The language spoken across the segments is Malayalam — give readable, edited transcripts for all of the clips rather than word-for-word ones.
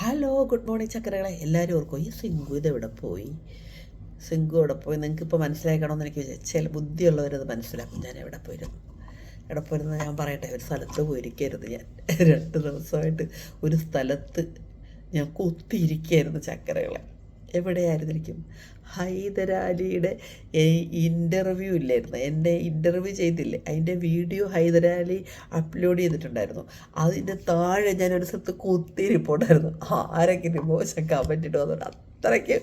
Hello, good morning ചക്കരകളെ. എല്ലാവരും ഓർക്കും ഈ സിങ്കു ഇതെവിടെ പോയി, സിങ്കു എവിടെ പോയി. നിങ്ങൾക്കിപ്പോൾ മനസ്സിലാക്കണമെന്ന് എനിക്ക് ചില ബുദ്ധിയുള്ളവരത് മനസ്സിലാക്കും. ഞാൻ എവിടെ പോയിരുന്നത് ഞാൻ പറയട്ടെ. ഒരു സ്ഥലത്ത് പോയിരിക്കരുത്. ഞാൻ 2 ദിവസമായിട്ട് ഒരു സ്ഥലത്ത് ഞാൻ കുത്തിയിരിക്കുകയായിരുന്നു ചക്കരകളെ. എവിടെയായിരുന്നിരിക്കും? ഹൈദരാലിയുടെ ഇൻ്റർവ്യൂ ഇല്ലായിരുന്നു, എന്നെ ഇൻ്റർവ്യൂ ചെയ്തില്ലേ, അതിൻ്റെ വീഡിയോ ഹൈദരാലി അപ്ലോഡ് ചെയ്തിട്ടുണ്ടായിരുന്നു. അതിൻ്റെ താഴെ ഞാനൊരു സ്ഥലത്ത് കുത്തിയിരിപ്പുണ്ടായിരുന്നു. ആരെങ്കിലും മോശം കമൻറ്റ് ഇടുക എന്നുണ്ട്. അത്രയ്ക്ക്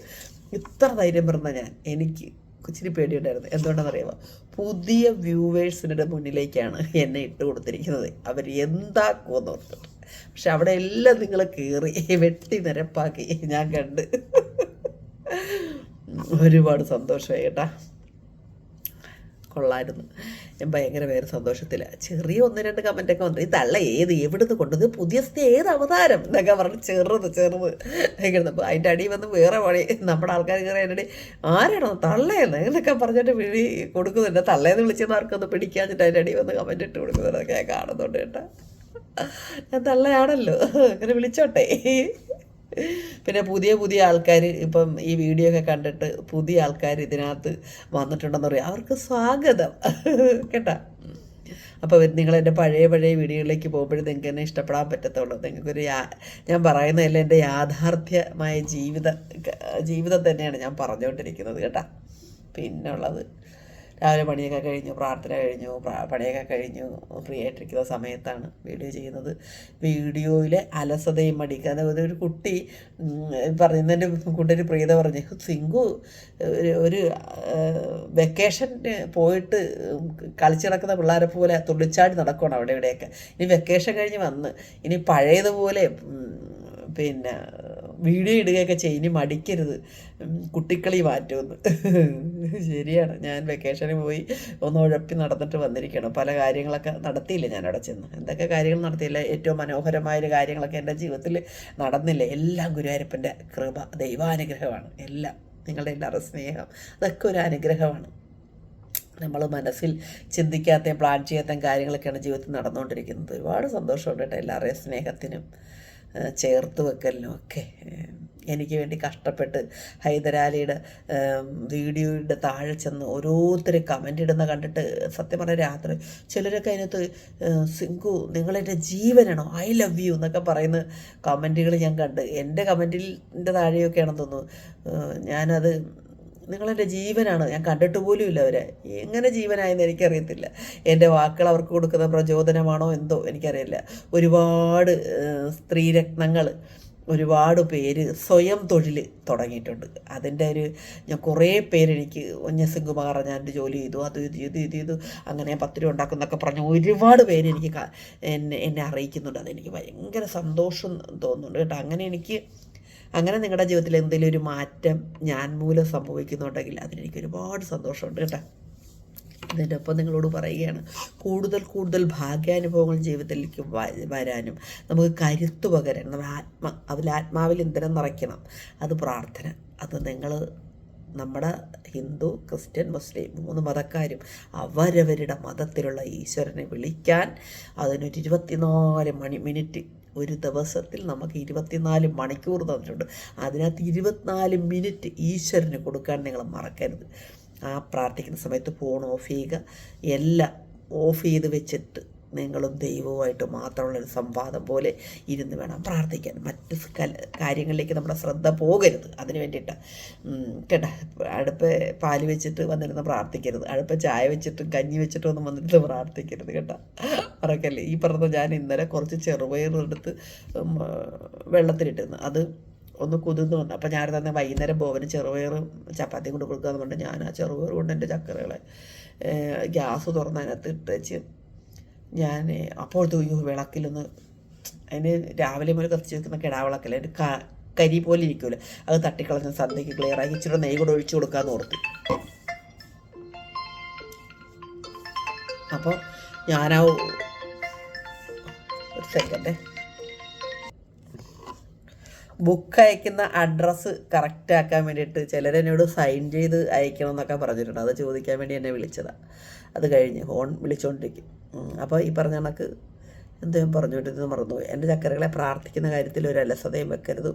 ഇത്ര ധൈര്യം പറഞ്ഞ എനിക്ക് ഇച്ചിരി പേടിയുണ്ടായിരുന്നു. എന്തുകൊണ്ടെന്നറിയാമോ? പുതിയ വ്യൂവേഴ്സിൻ്റെ മുന്നിലേക്കാണ് എന്നെ ഇട്ട് കൊടുത്തിരിക്കുന്നത്. അവർ എന്താക്കുമെന്ന് ഓർത്തിട്ട്. പക്ഷെ അവിടെ എല്ലാം നിങ്ങൾ കയറി വെട്ടി നിരപ്പാക്കി ഞാൻ കണ്ട്. ഒരുപാട് സന്തോഷമായി കേട്ടാ. കൊള്ളായിരുന്നു. ഞാൻ ഭയങ്കര വേറെ സന്തോഷത്തിലാണ്. ചെറിയ 1-2 കമൻറ്റൊക്കെ വന്നു. ഈ തള്ള എവിടുന്ന് കൊണ്ടത്, പുതിയ ഏത് അവതാരം എന്നൊക്കെ പറഞ്ഞ് ചെറുത് അപ്പോൾ അതിൻ്റെ അടി വന്ന് വേറെ പണി നമ്മുടെ ആൾക്കാർ കയറി എൻ്റെ ആരാണോ തള്ളയെന്ന് എന്നൊക്കെ പറഞ്ഞിട്ട് വിളി കൊടുക്കുന്നുണ്ട്. തള്ളയെന്ന് വിളിച്ചെന്ന് ആർക്കൊന്ന് പിടിക്കാഞ്ഞിട്ട് അതിൻ്റെ അടി വന്ന് കമൻറ്റ് ഇട്ട് കൊടുക്കുന്നതൊക്കെ ഞാൻ കാണുന്നുണ്ട് കേട്ടോ. ഞാൻ തള്ളയാണല്ലോ, അങ്ങനെ വിളിച്ചോട്ടെ. പിന്നെ പുതിയ ആൾക്കാർ ഇപ്പം ഈ വീഡിയോ ഒക്കെ കണ്ടിട്ട് പുതിയ ആൾക്കാർ ഇതിനകത്ത് വന്നിട്ടുണ്ടെന്ന് പറയാം. അവർക്ക് സ്വാഗതം കേട്ടോ. അപ്പോൾ നിങ്ങളെൻ്റെ പഴയ വീഡിയോയിലേക്ക് പോകുമ്പോഴും നിങ്ങൾക്ക് എന്നെ ഇഷ്ടപ്പെടാൻ പറ്റത്തുള്ളൂ. നിങ്ങൾക്കൊരു ഞാൻ പറയുന്നതല്ല, എൻ്റെ യാഥാർത്ഥ്യമായ ജീവിതം തന്നെയാണ് ഞാൻ പറഞ്ഞുകൊണ്ടിരിക്കുന്നത് കേട്ടോ. പിന്നുള്ളത് രാവിലെ പണിയൊക്കെ കഴിഞ്ഞു, പ്രാർത്ഥന കഴിഞ്ഞു, പണിയൊക്കെ കഴിഞ്ഞു, ഫ്രീ ആയിട്ടിരിക്കുന്ന സമയത്താണ് വീഡിയോ ചെയ്യുന്നത്. വീഡിയോയിലെ അലസതയും മടിക്കുക. ഒരു കുട്ടി പറയുന്നതിൻ്റെ കൂട്ടൊരു പ്രീത പറഞ്ഞ്, സിങ്കു ഒരു വെക്കേഷന് പോയിട്ട് കളിച്ച് നടക്കുന്ന പിള്ളേരെ പോലെ തുള്ളിച്ചാടി നടക്കണം അവിടെ ഇവിടെയൊക്കെ. ഇനി വെക്കേഷൻ കഴിഞ്ഞ് വന്ന് ഇനി പഴയതുപോലെ പിന്നെ വീഡിയോ ഇടുകയൊക്കെ ചെയ്യും. ഇനി മടിക്കരുത്, കുട്ടിക്കളി മാറ്റുമെന്ന്. ശരിയാണ്. ഞാൻ വെക്കേഷന് പോയി ഒന്ന് ഉഴപ്പി നടന്നിട്ട് വന്നിരിക്കണം. പല കാര്യങ്ങളൊക്കെ നടത്തിയില്ല ഞാനവിടെ ചെന്ന്. എന്തൊക്കെ കാര്യങ്ങൾ നടത്തിയില്ല, ഏറ്റവും മനോഹരമായൊരു കാര്യങ്ങളൊക്കെ എൻ്റെ ജീവിതത്തിൽ നടന്നില്ല. എല്ലാം ഗുരുവായൂരപ്പൻ്റെ കൃപ, ദൈവാനുഗ്രഹമാണ്. എല്ലാം നിങ്ങളുടെ എല്ലാവരുടെ സ്നേഹം, അതൊക്കെ ഒരു അനുഗ്രഹമാണ്. നമ്മൾ മനസ്സിൽ ചിന്തിക്കാത്തയും പ്ലാൻ ചെയ്യാത്തയും കാര്യങ്ങളൊക്കെയാണ് ജീവിതത്തിൽ നടന്നുകൊണ്ടിരിക്കുന്നത്. ഒരുപാട് സന്തോഷമുണ്ട് കേട്ടോ. എല്ലാവരുടെയും സ്നേഹത്തിനും ചേർത്ത് വെക്കലിനും ഒക്കെ. എനിക്ക് വേണ്ടി കഷ്ടപ്പെട്ട് ഹൈദരാലിയുടെ വീഡിയോയുടെ താഴെ ചെന്ന് ഓരോരുത്തർ കമൻ്റ് ഇടുന്ന കണ്ടിട്ട് സത്യം പറഞ്ഞ രാത്രി ചിലരൊക്കെ അതിനകത്ത്, സിങ്കു നിങ്ങളെൻ്റെ ജീവനാണോ, ഐ ലവ് യു എന്നൊക്കെ പറയുന്ന കമൻറ്റുകൾ ഞാൻ കണ്ട്. എൻ്റെ കമൻറ്റിൻ്റെ താഴെയൊക്കെയാണെന്ന് തോന്നുന്നു. ഞാനത് നിങ്ങളെൻ്റെ ജീവനാണ്, ഞാൻ കണ്ടിട്ട് പോലും ഇല്ല അവരെ. എങ്ങനെ ജീവനായെന്ന് എനിക്കറിയത്തില്ല. എൻ്റെ വാക്കുകൾ അവർക്ക് കൊടുക്കുന്ന പ്രചോദനമാണോ എന്തോ എനിക്കറിയില്ല. ഒരുപാട് സ്ത്രീരത്നങ്ങൾ, ഒരുപാട് പേര് സ്വയം തൊഴിൽ തുടങ്ങിയിട്ടുണ്ട്. അതിൻ്റെ ഞാൻ കുറേ പേരെനിക്ക് സിങ്കുമാർ ഞാൻ ജോലി ചെയ്തു, അത് ഇത് ചെയ്തു, അങ്ങനെ 10 രൂപ ഉണ്ടാക്കുന്നൊക്കെ പറഞ്ഞ് ഒരുപാട് പേര് എനിക്ക് എന്നെ അറിയിക്കുന്നുണ്ട്. അതെനിക്ക് ഭയങ്കര സന്തോഷം തോന്നുന്നുണ്ട് കേട്ടോ. അങ്ങനെ നിങ്ങളുടെ ജീവിതത്തിൽ എന്തെങ്കിലും ഒരു മാറ്റം ഞാൻ മൂലം സംഭവിക്കുന്നുണ്ടെങ്കിൽ അതിനെനിക്ക് ഒരുപാട് സന്തോഷമുണ്ട് കേട്ടോ. ഇതിൻ്റെ ഒപ്പം നിങ്ങളോട് പറയുകയാണ്, കൂടുതൽ ഭാഗ്യാനുഭവങ്ങൾ ജീവിതത്തിലേക്ക് വരാനും നമുക്ക് കരുത്ത് പകരാൻ, നമ്മുടെ ആത്മാവിൽ ഇന്ധനം നിറയ്ക്കണം. അത് പ്രാർത്ഥന. അത് നമ്മുടെ ഹിന്ദു, ക്രിസ്ത്യൻ, മുസ്ലിം 3 മതക്കാരും അവരവരുടെ മതത്തിലുള്ള ഈശ്വരനെ വിളിക്കാൻ അതിനൊരു 24 മിനിറ്റ്, ഒരു ദിവസത്തിൽ നമുക്ക് 24 മണിക്കൂർ തന്നിട്ടുണ്ട്. അതിനകത്ത് 24 മിനിറ്റ് ഈശ്വരന് കൊടുക്കാൻ നിങ്ങൾ മറക്കരുത്. ആ പ്രാർത്ഥിക്കുന്ന സമയത്ത് ഫോൺ ഓഫ് ചെയ്യുക. എല്ലാം ഓഫ് ചെയ്ത് വെച്ചിട്ട് നിങ്ങളും ദൈവവുമായിട്ട് മാത്രമുള്ളൊരു സംവാദം പോലെ ഇരുന്ന് വേണം പ്രാർത്ഥിക്കാൻ. മറ്റ് കാര്യങ്ങളിലേക്ക് നമ്മുടെ ശ്രദ്ധ പോകരുത്. അതിന് വേണ്ടിയിട്ട് കേട്ടോ. അടുപ്പ് പാല് വെച്ചിട്ട് വന്നിരുന്ന് പ്രാർത്ഥിക്കരുത്. അടുപ്പ് ചായ വെച്ചിട്ടും കഞ്ഞി വെച്ചിട്ടും ഒന്നും വന്നിട്ട് പ്രാർത്ഥിക്കരുത് കേട്ടോ. മറക്കല്ലേ. ഈ പറഞ്ഞ ഞാൻ ഇന്നലെ കുറച്ച് ചെറുപയറെടുത്ത് വെള്ളത്തിലിട്ടിരുന്നു. അത് ഒന്ന് കുതിർന്ന് വന്നു. അപ്പോൾ ഞാൻ തന്നെ വൈകുന്നേരം പോവന് ചെറുപയറും ചപ്പാത്തിയും കൊണ്ട് കൊടുക്കുക എന്ന് പറഞ്ഞിട്ട് ഞാൻ ആ ചെറുപയർ കൊണ്ട് എൻ്റെ ചക്കരകളെ ഗ്യാസ് തുറന്ന് അതിനകത്ത് ഇട്ടേച്ച് ഞാൻ അപ്പോഴത്തെ വിളക്കിലൊന്ന്, അതിന് രാവിലെ മുതൽ കത്തിച്ച് വെക്കുന്ന കിടാവിളക്കല്ലേ, അതിൻ്റെ കരി പോലെ ഇരിക്കുമല്ലോ, അത് തട്ടിക്കളഞ്ഞ സന്ധ്യയ്ക്ക് ക്ലിയറാക്കി ഇച്ചിരി നെയ്യ് കൂടെ ഒഴിച്ചു കൊടുക്കാമെന്ന് ഓർത്ത്. അപ്പോൾ ഞാനാ ഒരു സെക്കൻഡേ, ബുക്ക് അയക്കുന്ന അഡ്രസ്സ് കറക്റ്റ് ആക്കാൻ വേണ്ടിയിട്ട് ചിലരെന്നോട് സൈൻ ചെയ്ത് അയക്കണം എന്നൊക്കെ പറഞ്ഞിട്ടുണ്ട്. അത് ചോദിക്കാൻ വേണ്ടി എന്നെ വിളിച്ചതാണ്. അത് കഴിഞ്ഞ് ഫോൺ വിളിച്ചുകൊണ്ടിരിക്കും. അപ്പോൾ ഈ പറഞ്ഞ കണക്ക് എന്ത് ഞാൻ പറഞ്ഞുകൊണ്ടിരുന്നത് മറന്നുപോയി. എൻ്റെ ചക്കരകളെ പ്രാർത്ഥിക്കുന്ന കാര്യത്തിൽ ഒരു അലസതയും വെക്കരുത്.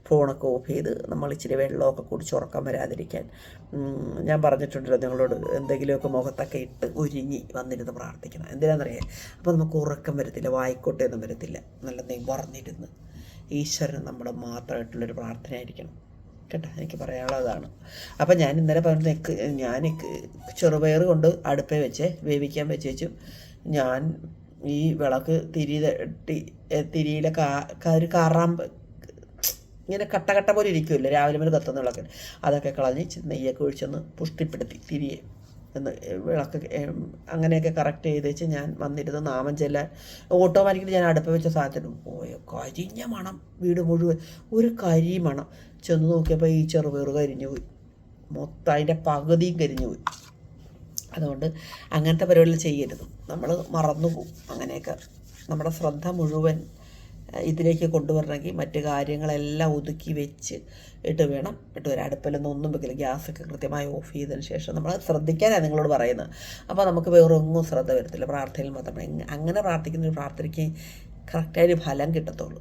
ഫോണൊക്കെ ഓഫ് ചെയ്ത് നമ്മൾ ഇച്ചിരി വെള്ളമൊക്കെ കുടിച്ച് ഉറക്കം വരാതിരിക്കാൻ ഞാൻ പറഞ്ഞിട്ടുണ്ടല്ലോ നിങ്ങളോട്. എന്തെങ്കിലുമൊക്കെ മുഖത്തൊക്കെ ഇട്ട് ഒരുങ്ങി വന്നിരുന്ന് പ്രാർത്ഥിക്കണം. എന്തിനാണെന്നറിയാം, അപ്പോൾ നമുക്ക് ഉറക്കം വരത്തില്ല, വായിക്കോട്ടെയൊന്നും വരത്തില്ല. നല്ല നിവർന്നിരുന്ന് ഈശ്വരൻ നമ്മുടെ മാത്രമായിട്ടുള്ളൊരു പ്രാർത്ഥനയായിരിക്കണം കേട്ടോ. എനിക്ക് പറയാനുള്ളതാണ്. അപ്പം ഞാൻ ഇന്നലെ പറഞ്ഞ ഞാൻ ചെറുപയർ കൊണ്ട് അടുപ്പേ വെച്ച് വേവിക്കാൻ വെച്ചു. ഞാൻ ഈ വിളക്ക് തിരിയിലെ ഒരു കാറാമ്പ് ഇങ്ങനെ കട്ട പോലെ ഇരിക്കുമല്ലോ രാവിലെ മുതൽ കത്തുന്ന വിളക്ക്, അതൊക്കെ കളഞ്ഞ് നെയ്യൊക്കെ ഒഴിച്ചൊന്ന് പുഷ്ടിപ്പെടുത്തി തിരിയെ എന്ന് വിളക്ക് അങ്ങനെയൊക്കെ കറക്റ്റ് ചെയ്ത് വെച്ച് ഞാൻ വന്നിരുന്ന് നാമം ചെല്ലാൻ ഓട്ടോമാറ്റിക്കലി ഞാൻ അടുപ്പ് വെച്ച സാധനത്തിന് പോയോ കരിഞ്ഞ മണം, വീട് മുഴുവൻ ഒരു കരി മണം. ചെന്ന് നോക്കിയപ്പോൾ ഈ ചെറുപയർ കരിഞ്ഞു പോയി, മൊത്തം അതിൻ്റെ പകുതിയും കരിഞ്ഞു പോയി. അതുകൊണ്ട് അങ്ങനത്തെ പരിപാടികൾ ചെയ്യരുത്, നമ്മൾ മറന്നു പോകും. അങ്ങനെയൊക്കെ നമ്മുടെ ശ്രദ്ധ മുഴുവൻ ഇതിലേക്ക് കൊണ്ടുവരണമെങ്കിൽ മറ്റു കാര്യങ്ങളെല്ലാം ഒതുക്കി വെച്ച് വേണം വരാം. അടുപ്പിലൊന്നും ഒന്നും വെക്കില്ല, ഗ്യാസൊക്കെ കൃത്യമായി ഓഫ് ചെയ്തതിന് ശേഷം നമ്മൾ ശ്രദ്ധിക്കാനാണ് നിങ്ങളോട് പറയുന്നത്. അപ്പോൾ നമുക്ക് വേറെ ഒന്നും ശ്രദ്ധ വരത്തില്ല, പ്രാർത്ഥനയിൽ മാത്രമേ. അങ്ങനെ പ്രാർത്ഥിക്കുന്ന ഒരു പ്രാർത്ഥനയ്ക്ക് കറക്റ്റായൊരു ഫലം കിട്ടത്തുള്ളൂ.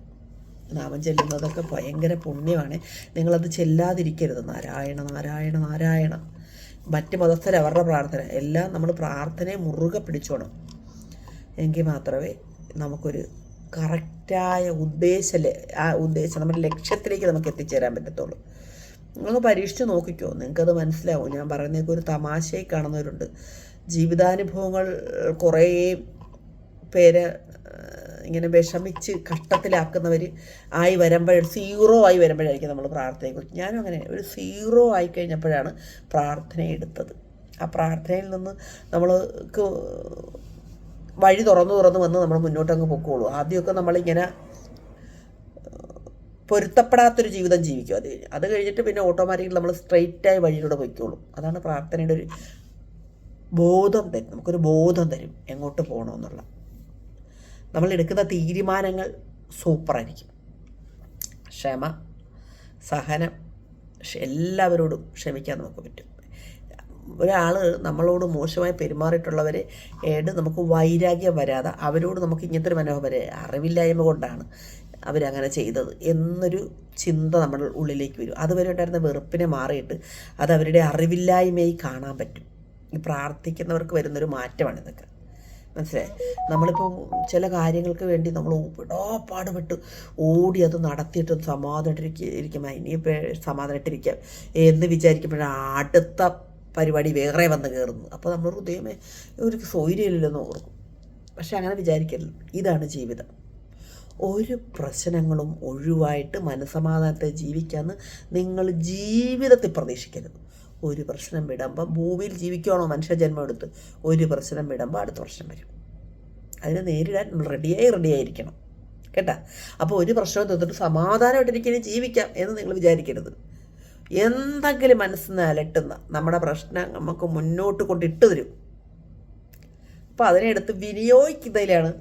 നാമം ചെല്ലുന്നതൊക്കെ ഭയങ്കര പുണ്യമാണ്. നിങ്ങളത് ചെല്ലാതിരിക്കരുത്. നാരായണ നാരായണ നാരായണ. മറ്റ് മതസ്ഥർ അവരുടെ പ്രാർത്ഥന എല്ലാം നമ്മൾ പ്രാർത്ഥനയെ മുറുകെ പിടിച്ചോണം. എങ്കിൽ മാത്രമേ നമുക്കൊരു കറക്റ്റായ ഉദ്ദേശം നമ്മുടെ ലക്ഷ്യത്തിലേക്ക് നമുക്ക് എത്തിച്ചേരാൻ പറ്റത്തുള്ളൂ. നിങ്ങൾ പരീക്ഷിച്ച് നോക്കിക്കോ, നിങ്ങൾക്കത് മനസ്സിലാവും. ഞാൻ പറയുന്നതൊക്കെ ഒരു തമാശയായി കാണുന്നവരുണ്ട്. ജീവിതാനുഭവങ്ങൾ കുറേ പേര് ഇങ്ങനെ വിഷമിച്ച് കഷ്ടത്തിലാക്കുന്നവർ സീറോ ആയി വരുമ്പോഴായിരിക്കും നമ്മൾ പ്രാർത്ഥനയെക്കുറിച്ച്. ഞാനും അങ്ങനെ ഒരു സീറോ ആയിക്കഴിഞ്ഞപ്പോഴാണ് പ്രാർത്ഥന എടുത്തത്. ആ പ്രാർത്ഥനയിൽ നിന്ന് നമ്മൾക്ക് വഴി തുറന്നു വന്ന് നമ്മൾ മുന്നോട്ടങ്ങ് പൊക്കോളൂ. ആദ്യമൊക്കെ നമ്മളിങ്ങനെ പൊരുത്തപ്പെടാത്തൊരു ജീവിതം ജീവിക്കും. അത് കഴിഞ്ഞിട്ട് പിന്നെ ഓട്ടോമാറ്റിക്കലി നമ്മൾ സ്ട്രെയിറ്റായി വഴിയിലൂടെ പൊയ്ക്കോളും. അതാണ് പ്രാർത്ഥനയുടെ ഒരു ബോധം തരും, നമുക്കൊരു ബോധം തരും എങ്ങോട്ട് പോകണമെന്നുള്ള. നമ്മളെടുക്കുന്ന തീരുമാനങ്ങൾ സൂപ്പറായിരിക്കും. ക്ഷമ, സഹനം, എല്ലാവരോടും ക്ഷമിക്കാൻ നമുക്ക് പറ്റും. ഒരാൾ നമ്മളോട് മോശമായി പെരുമാറിയിട്ടുള്ളവരെ നമുക്ക് വൈരാഗ്യം വരാതെ അവരോട് നമുക്ക് ഇങ്ങനത്തെ ഒരു മനോഭാവം, അറിവില്ലായ്മ കൊണ്ടാണ് അവരങ്ങനെ ചെയ്തത് എന്നൊരു ചിന്ത നമ്മുടെ ഉള്ളിലേക്ക് വരും. അതുവരെ ഉണ്ടായിരുന്ന വെറുപ്പിനെ മാറിയിട്ട് അത് അവരുടെ അറിവില്ലായ്മയായി കാണാൻ പറ്റും. ഈ പ്രാർത്ഥിക്കുന്നവർക്ക് വരുന്നൊരു മാറ്റമാണിതൊക്കെ. മനസ്സിലായി? നമ്മളിപ്പോൾ ചില കാര്യങ്ങൾക്ക് വേണ്ടി നമ്മൾ പാടുപെട്ട് ഓടി അത് നടത്തിയിട്ട് സമാധാനമായിട്ടിരിക്കാം, ഇനിയിപ്പോൾ സമാധാനമായിട്ടിരിക്കാം എന്ന് വിചാരിക്കുമ്പോഴാണ് അടുത്ത പരിപാടി വേറെ വന്ന് കയറുന്നു. അപ്പോൾ നമ്മൾ ഹൃദയമേ ഒരു സൗകര്യമില്ലെന്ന് ഓർക്കും. പക്ഷെ അങ്ങനെ വിചാരിക്കരുത്. ഇതാണ് ജീവിതം. ഒരു പ്രശ്നങ്ങളും ഒഴിവായിട്ട് മനസ്സമാധാനത്തെ ജീവിക്കാമെന്ന് നിങ്ങൾ ജീവിതത്തിൽ പ്രതീക്ഷിക്കരുത്. ഒരു പ്രശ്നം വിടുമ്പോൾ ഭൂമിയിൽ ജീവിക്കുകയാണോ മനുഷ്യജന്മം എടുത്ത്, ഒരു പ്രശ്നം വിടുമ്പോൾ അടുത്ത പ്രശ്നം വരും. അതിനെ നേരിടാൻ നമ്മൾ റെഡിയായിരിക്കണം കേട്ടോ. അപ്പോൾ ഒരു പ്രശ്നം തീർത്തിട്ട് സമാധാനമായിട്ടിരിക്കുകയും ജീവിക്കാം എന്ന് നിങ്ങൾ വിചാരിക്കരുത്. എന്തെങ്കിലും മനസ്സിന് അലട്ടുന്ന നമ്മുടെ പ്രശ്നം നമുക്ക് മുന്നോട്ട് കൊണ്ടിട്ട് തരും. അപ്പോൾ അതിനെടുത്ത് വിനിയോഗിക്കുന്നതിലാണ്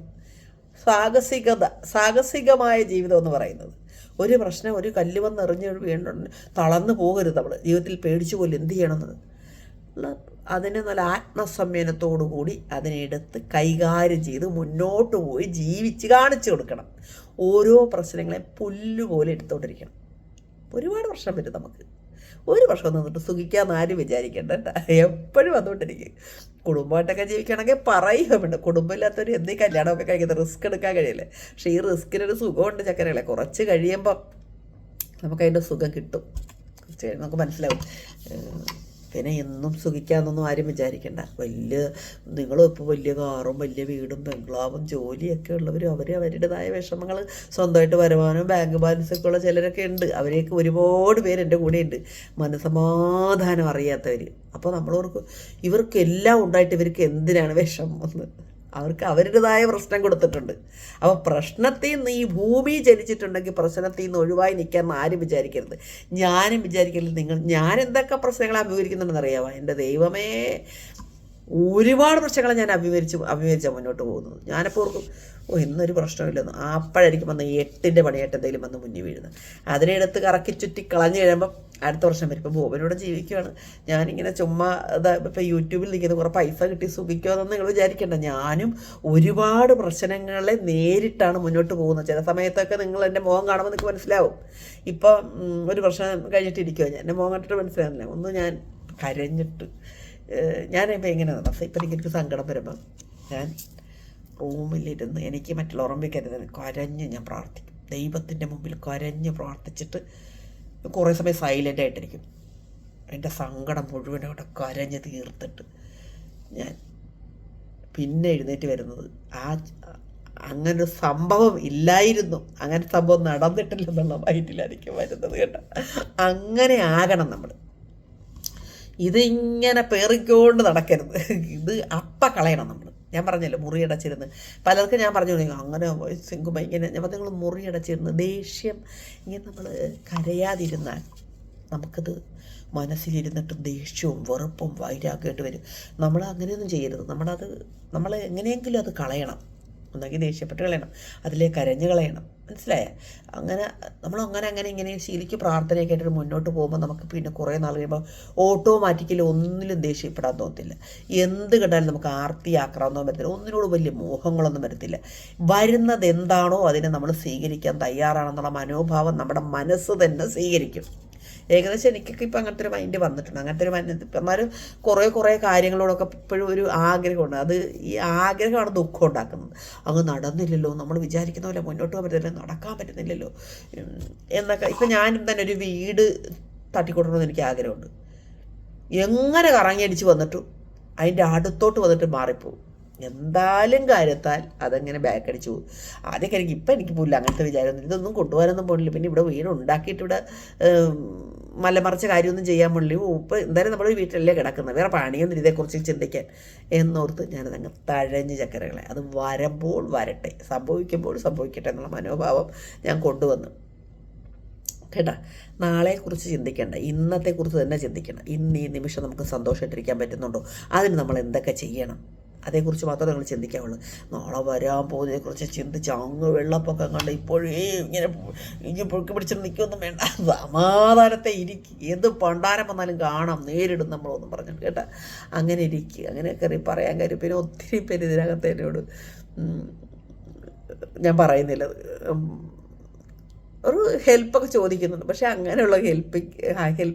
സാഹസികമായ ജീവിതം എന്ന് പറയുന്നത്. ഒരു പ്രശ്നം ഒരു കല്ല് വന്ന് എറിഞ്ഞ് വീണ്ടുണ്ട് തളർന്നു പോകരുത്. നമ്മൾ ജീവിതത്തിൽ പേടിച്ചു പോലും എന്ത് ചെയ്യണമെന്നത് അതിന് നല്ല ആത്മസംയമനത്തോടു കൂടി അതിനെടുത്ത് കൈകാര്യം ചെയ്ത് മുന്നോട്ട് പോയി ജീവിച്ച് കാണിച്ചു കൊടുക്കണം. ഓരോ പ്രശ്നങ്ങളെയും പുല്ലുപോലെ എടുത്തോണ്ടിരിക്കണം. ഒരുപാട് പ്രശ്നം വരും നമുക്ക്. ഒരു വർഷം നിന്നിട്ട് സുഖിക്കാമെന്ന് ആരും വിചാരിക്കേണ്ട കേട്ടോ. എപ്പോഴും വന്നുകൊണ്ടിരിക്കും. കുടുംബമായിട്ടൊക്കെ ജീവിക്കുകയാണെങ്കിൽ പറയുന്നുണ്ട്. കുടുംബമില്ലാത്തവർ എന്നീ കല്യാണമൊക്കെ കഴിക്കുന്നത് റിസ്ക് എടുക്കാൻ കഴിയില്ലേ. പക്ഷേ ഈ റിസ്കിനൊരു സുഖമുണ്ട് ചക്കരകളെ. കുറച്ച് കഴിയുമ്പം നമുക്കതിൻ്റെ സുഖം കിട്ടും. കുറച്ച് കഴിയുമ്പോൾ നമുക്ക് മനസ്സിലാവും. പിന്നെ എന്നും സുഖിക്കാമെന്നൊന്നും ആരും വിചാരിക്കേണ്ട. നിങ്ങളും ഇപ്പോൾ വലിയ കാറും വലിയ വീടും ബംഗ്ലാവും ജോലിയൊക്കെ ഉള്ളവരും അവരുടേതായ വിഷമങ്ങൾ, സ്വന്തമായിട്ട് വരുമാനവും ബാങ്ക് ബാലൻസൊക്കെ ഉള്ള ചിലരൊക്കെ ഉണ്ട്. അവരെയൊക്കെ ഒരുപാട് പേര് എൻ്റെ കൂടെ ഉണ്ട്, മനസ്സമാധാനം അറിയാത്തവർ. അപ്പോൾ നമ്മളോർക്ക് ഇവർക്കെല്ലാം ഉണ്ടായിട്ട് ഇവർക്ക് എന്തിനാണ് വിഷമം എന്ന്. അവർക്ക് അവരുടേതായ പ്രശ്നം കൊടുത്തിട്ടുണ്ട്. അപ്പോൾ പ്രശ്നത്തിൽ നിന്ന് ഈ ഭൂമി ചലിച്ചിട്ടുണ്ടെങ്കിൽ പ്രശ്നത്തിൽ നിന്ന് ഒഴിവായി നിൽക്കാമെന്ന് ആരും വിചാരിക്കരുത്. ഞാനും വിചാരിക്കരുത്. ഞാൻ എന്തൊക്കെ പ്രശ്നങ്ങൾ അഭിമുഖീകരിക്കുന്നുണ്ടെന്ന് അറിയാമോ? എൻ്റെ ദൈവമേ, ഒരുപാട് പ്രശ്നങ്ങളെ ഞാൻ അഭിമുഖീകരിച്ചാണ് മുന്നോട്ട് പോകുന്നത്. ഞാനപ്പോൾ ഓർക്കും ഇന്നൊരു പ്രശ്നമില്ലെന്ന്. അപ്പോഴായിരിക്കും വന്ന് 8ൻ്റെ പണിയായിട്ട് എന്തെങ്കിലും വന്ന് മുന്നിൽ വീഴുന്നത്. അതിനെടുത്ത് കറക്കി ചുറ്റി കളഞ്ഞു കഴിയുമ്പം അടുത്ത വർഷം വരും. ഇപ്പോൾ ബോബനോട് ജീവിക്കുകയാണ് ഞാനിങ്ങനെ ചുമ്മാ ഇപ്പോൾ യൂട്യൂബിൽ നിൽക്കുന്ന കുറേ പൈസ കിട്ടി സുഖിക്കുമെന്ന് നിങ്ങൾ വിചാരിക്കേണ്ട. ഞാനും ഒരുപാട് പ്രശ്നങ്ങളെ നേരിട്ടാണ് മുന്നോട്ട് പോകുന്നത്. ചില സമയത്തൊക്കെ നിങ്ങൾ എൻ്റെ മുഖം കാണുമ്പോൾ നിങ്ങൾക്ക് മനസ്സിലാവും. ഇപ്പം ഒരു പ്രശ്നം കഴിഞ്ഞിട്ടിരിക്കുമോ ഞാൻ എൻ്റെ മുഖം കണ്ടിട്ട് മനസ്സിലാവില്ല. ഒന്ന് ഞാൻ കരഞ്ഞിട്ട് ഞാനിപ്പോൾ എങ്ങനെ നടക്കും. ഇപ്പം എനിക്ക് സങ്കടം വരുമ്പം ഞാൻ റൂമിലിരുന്ന് എനിക്ക് മറ്റുള്ള ഓർമ്മിക്കരുത് കരഞ്ഞ് ഞാൻ പ്രാർത്ഥിക്കും. ദൈവത്തിൻ്റെ മുമ്പിൽ കരഞ്ഞ് പ്രാർത്ഥിച്ചിട്ട് കുറേ സമയം സൈലൻ്റ് ആയിട്ടിരിക്കും. എൻ്റെ സങ്കടം മുഴുവൻ അവിടെ കരഞ്ഞ് തീർത്തിട്ട് ഞാൻ പിന്നെ എഴുന്നേറ്റ് വരുന്നത് അങ്ങനൊരു സംഭവം ഇല്ലായിരുന്നു, അങ്ങനെ സംഭവം നടന്നിട്ടില്ലെന്നുള്ള മൈൻഡിലായിരിക്കും വരുന്നത് കേട്ടോ. അങ്ങനെ ആകണം നമ്മൾ. ഇതിങ്ങനെ പേറിക്കൊണ്ട് നടക്കരുത്. ഇത് കളയണം നമ്മൾ. ഞാൻ പറഞ്ഞല്ലോ മുറിയടച്ചിരുന്ന് പലർക്കും ഞാൻ പറഞ്ഞു അങ്ങനെ സിങ്കുമ്പ ഇങ്ങനെ ഞാൻ നിങ്ങൾ മുറിയടച്ചിരുന്ന് ദേഷ്യം ഇങ്ങനെ നമ്മൾ കരയാതിരുന്നാൽ നമുക്കത് മനസ്സിലിരുന്നിട്ട് ദേഷ്യവും വെറുപ്പും വൈരാഗ്യമായിട്ട് വരും. നമ്മൾ അങ്ങനെയൊന്നും ചെയ്യരുത്. നമ്മൾ എങ്ങനെയെങ്കിലും അത് കളയണം. ഒന്നെങ്കിൽ ദേഷ്യപ്പെട്ട് കളയണം, അതിലേ കരഞ്ഞ് കളയണം. മനസ്സിലായ? അങ്ങനെ ഇങ്ങനെ ശീലിക്ക് പ്രാർത്ഥനയൊക്കെ ആയിട്ട് മുന്നോട്ട് പോകുമ്പോൾ നമുക്ക് പിന്നെ കുറേ നാൾ കഴിയുമ്പോൾ ഓട്ടോമാറ്റിക്കലി ഒന്നിലും ദേഷ്യപ്പെടാൻ തോന്നത്തില്ല. എന്ത് കണ്ടാലും നമുക്ക് ആക്രാന്തം വരത്തില്ല. ഒന്നിനോട് വലിയ മോഹങ്ങളൊന്നും വരത്തില്ല. വരുന്നത് എന്താണോ അതിനെ നമ്മൾ സ്വീകരിക്കാൻ തയ്യാറാണെന്നുള്ള മനോഭാവം നമ്മുടെ മനസ്സ് തന്നെ സ്വീകരിക്കും. ഏകദേശം എനിക്കൊക്കെ ഇപ്പം അങ്ങനത്തെ ഒരു മൈൻഡ് വന്നിട്ടുണ്ട്. അങ്ങനത്തെ ഒരു മൈൻഡ് എന്നാലും കുറേ കാര്യങ്ങളോടൊക്കെ ഇപ്പോഴും ഒരു ആഗ്രഹമുണ്ട്. അത് ഈ ആഗ്രഹമാണ് ദുഃഖം ഉണ്ടാക്കുന്നത്. അങ്ങ് നടന്നില്ലല്ലോ, നമ്മൾ വിചാരിക്കുന്ന പോലെ മുന്നോട്ട് പോകാൻ പറ്റുന്നില്ല, നടക്കാൻ പറ്റുന്നില്ലല്ലോ എന്നൊക്കെ. ഇപ്പം ഞാനും തന്നെ ഒരു വീട് തട്ടിക്കൊടുക്കണമെന്ന് എനിക്ക് ആഗ്രഹമുണ്ട്. എങ്ങനെ കറങ്ങിയടിച്ച് വന്നിട്ടും അതിൻ്റെ അടുത്തോട്ട് വന്നിട്ട് മാറിപ്പോവും. എന്തായാലും കാര്യത്താൽ അതങ്ങനെ ബാക്കടിച്ചു പോകും. ആദ്യമൊക്കെ എനിക്ക് പുല്ല അങ്ങനത്തെ വിചാരമൊന്നും ഇതൊന്നും കൊണ്ടുപോകാനൊന്നും പോകണില്ല. പിന്നെ ഇവിടെ വീട് ഉണ്ടാക്കിയിട്ട് ഇവിടെ മലമറിച്ച കാര്യമൊന്നും ചെയ്യാൻ പോണില്ല. ഇപ്പം എന്തായാലും നമ്മൾ വീട്ടിലല്ലേ കിടക്കുന്നത്, വേറെ പണിയൊന്നും ഇതേക്കുറിച്ച് ചിന്തിക്കാൻ എന്നോർത്ത് ഞാനതങ്ങ് തഴഞ്ഞ് ചക്കരകളെ അത് വരുമ്പോൾ വരട്ടെ, സംഭവിക്കുമ്പോൾ സംഭവിക്കട്ടെ എന്നുള്ള മനോഭാവം ഞാൻ കൊണ്ടുവന്നു കേട്ടോ. നാളെക്കുറിച്ച് ചിന്തിക്കേണ്ട, ഇന്നത്തെക്കുറിച്ച് തന്നെ ചിന്തിക്കണം. ഇന്ന് ഈ നിമിഷം നമുക്ക് സന്തോഷമായിട്ടിരിക്കാൻ പറ്റുന്നുണ്ടോ, അതിന് നമ്മൾ എന്തൊക്കെ ചെയ്യണം, അതേക്കുറിച്ച് മാത്രമേ നിങ്ങൾ ചിന്തിക്കാവുള്ളൂ. നാളെ വരാൻ പോകുന്നതിനെക്കുറിച്ച് ചിന്തിച്ച് അങ്ങ് വെള്ളപ്പൊക്കം കണ്ട് ഇപ്പോഴേ ഇങ്ങനെ പൊക്കി പിടിച്ചിട്ട് നിൽക്കൊന്നും വേണ്ട. സമാധാനത്തെ ഇരിക്കുക. ഏത് പണ്ടാരം വന്നാലും കാണാം, നേരിടും നമ്മളൊന്നും പറഞ്ഞിട്ട് കേട്ടോ. അങ്ങനെ ഇരിക്കുക. അങ്ങനെയൊക്കെ പറയാൻ കാര്യം. പിന്നെ ഒത്തിരി പേര് ഇതിനകത്ത് എന്നോട് ഞാൻ പറയുന്നില്ല ഒരു ഹെൽപ്പൊക്കെ ചോദിക്കുന്നുണ്ട്. പക്ഷേ അങ്ങനെയുള്ള ഹെൽപ്പ്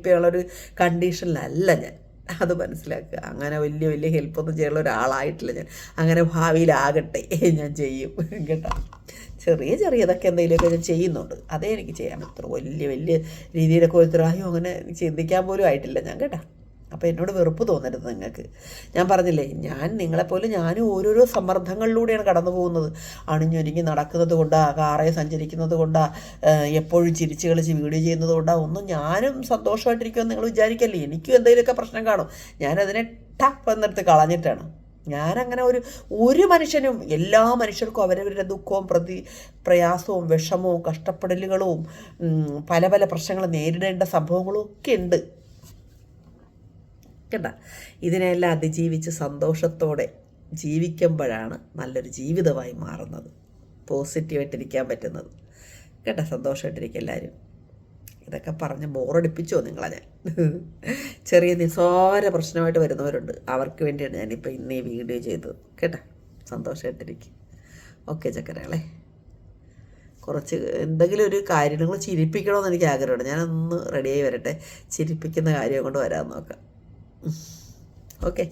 ചെയ്യാനുള്ളൊരു കണ്ടീഷനിലല്ല ഞാൻ. അത് മനസ്സിലാക്കുക. അങ്ങനെ വലിയ ഹെൽപ്പൊന്നും ചെയ്യാനുള്ള ഒരാളായിട്ടില്ല ഞാൻ. അങ്ങനെ ഭാവിയിലാകട്ടെ ഞാൻ ചെയ്യും കേട്ടോ. ചെറിയതൊക്കെ എന്തെങ്കിലുമൊക്കെ ഞാൻ ചെയ്യുന്നുണ്ട്. അതേ എനിക്ക് ചെയ്യാൻ പറ്റുള്ളൂ. വലിയ രീതിയിലൊക്കെ ഒരുത്തരായോ അങ്ങനെ ചിന്തിക്കാൻ പോലും ആയിട്ടില്ല ഞാൻ കേട്ടോ. അപ്പോൾ എന്നോട് വെറുപ്പ് തോന്നരുത് നിങ്ങൾക്ക്. ഞാൻ പറഞ്ഞില്ലേ, നിങ്ങളെപ്പോലെ ഞാനും ഓരോരോ സമ്മർദ്ദങ്ങളിലൂടെയാണ് കടന്നു പോകുന്നത്. അണിഞ്ഞൊരുങ്ങി നടക്കുന്നത് കൊണ്ടാ, കാറേ സഞ്ചരിക്കുന്നത് കൊണ്ടാ, എപ്പോഴും ചിരിച്ച് കളിച്ച് വീഡിയോ ചെയ്യുന്നത് കൊണ്ടാ ഒന്നും ഞാനും സന്തോഷമായിട്ടിരിക്കുമെന്ന് നിങ്ങൾ വിചാരിക്കല്ലേ. എനിക്കും എന്തെങ്കിലുമൊക്കെ പ്രശ്നം കാണും. ഞാനതിനെ ടപ്പ് എന്നിടത്ത് കളഞ്ഞിട്ടാണ്. ഞാനങ്ങനെ ഒരു മനുഷ്യനും, എല്ലാ മനുഷ്യർക്കും അവരവരുടെ ദുഃഖവും പ്രയാസവും വിഷമവും കഷ്ടപ്പെടലുകളും പല പ്രശ്നങ്ങൾ നേരിടേണ്ട സംഭവങ്ങളും ഒക്കെ ഉണ്ട് കേട്ടോ. ഇതിനെല്ലാം അതിജീവിച്ച് സന്തോഷത്തോടെ ജീവിക്കുമ്പോഴാണ് നല്ലൊരു ജീവിതമായി മാറുന്നത്, പോസിറ്റീവായിട്ടിരിക്കാൻ പറ്റുന്നത് കേട്ടോ. സന്തോഷമായിട്ടിരിക്കും എല്ലാവരും. ഇതൊക്കെ പറഞ്ഞ് ബോറടിപ്പിച്ചോ നിങ്ങളെ ഞാൻ? ചെറിയ നിസ്സാര പ്രശ്നമായിട്ട് വരുന്നവരുണ്ട്, അവർക്ക് വേണ്ടിയാണ് ഞാനിപ്പോൾ ഇന്ന് ഈ വീഡിയോ ചെയ്തത് കേട്ടോ. സന്തോഷമായിട്ടിരിക്കും. ഓക്കെ ചക്കരകളെ, കുറച്ച് എന്തെങ്കിലും ഒരു കാര്യം നിങ്ങൾ ചിരിപ്പിക്കണമെന്ന് എനിക്ക് ആഗ്രഹമുണ്ട്. ഞാനൊന്ന് റെഡിയായി വരട്ടെ, ചിരിപ്പിക്കുന്ന കാര്യം കൊണ്ട് വരാൻ നോക്കാം. ഓക്കെ.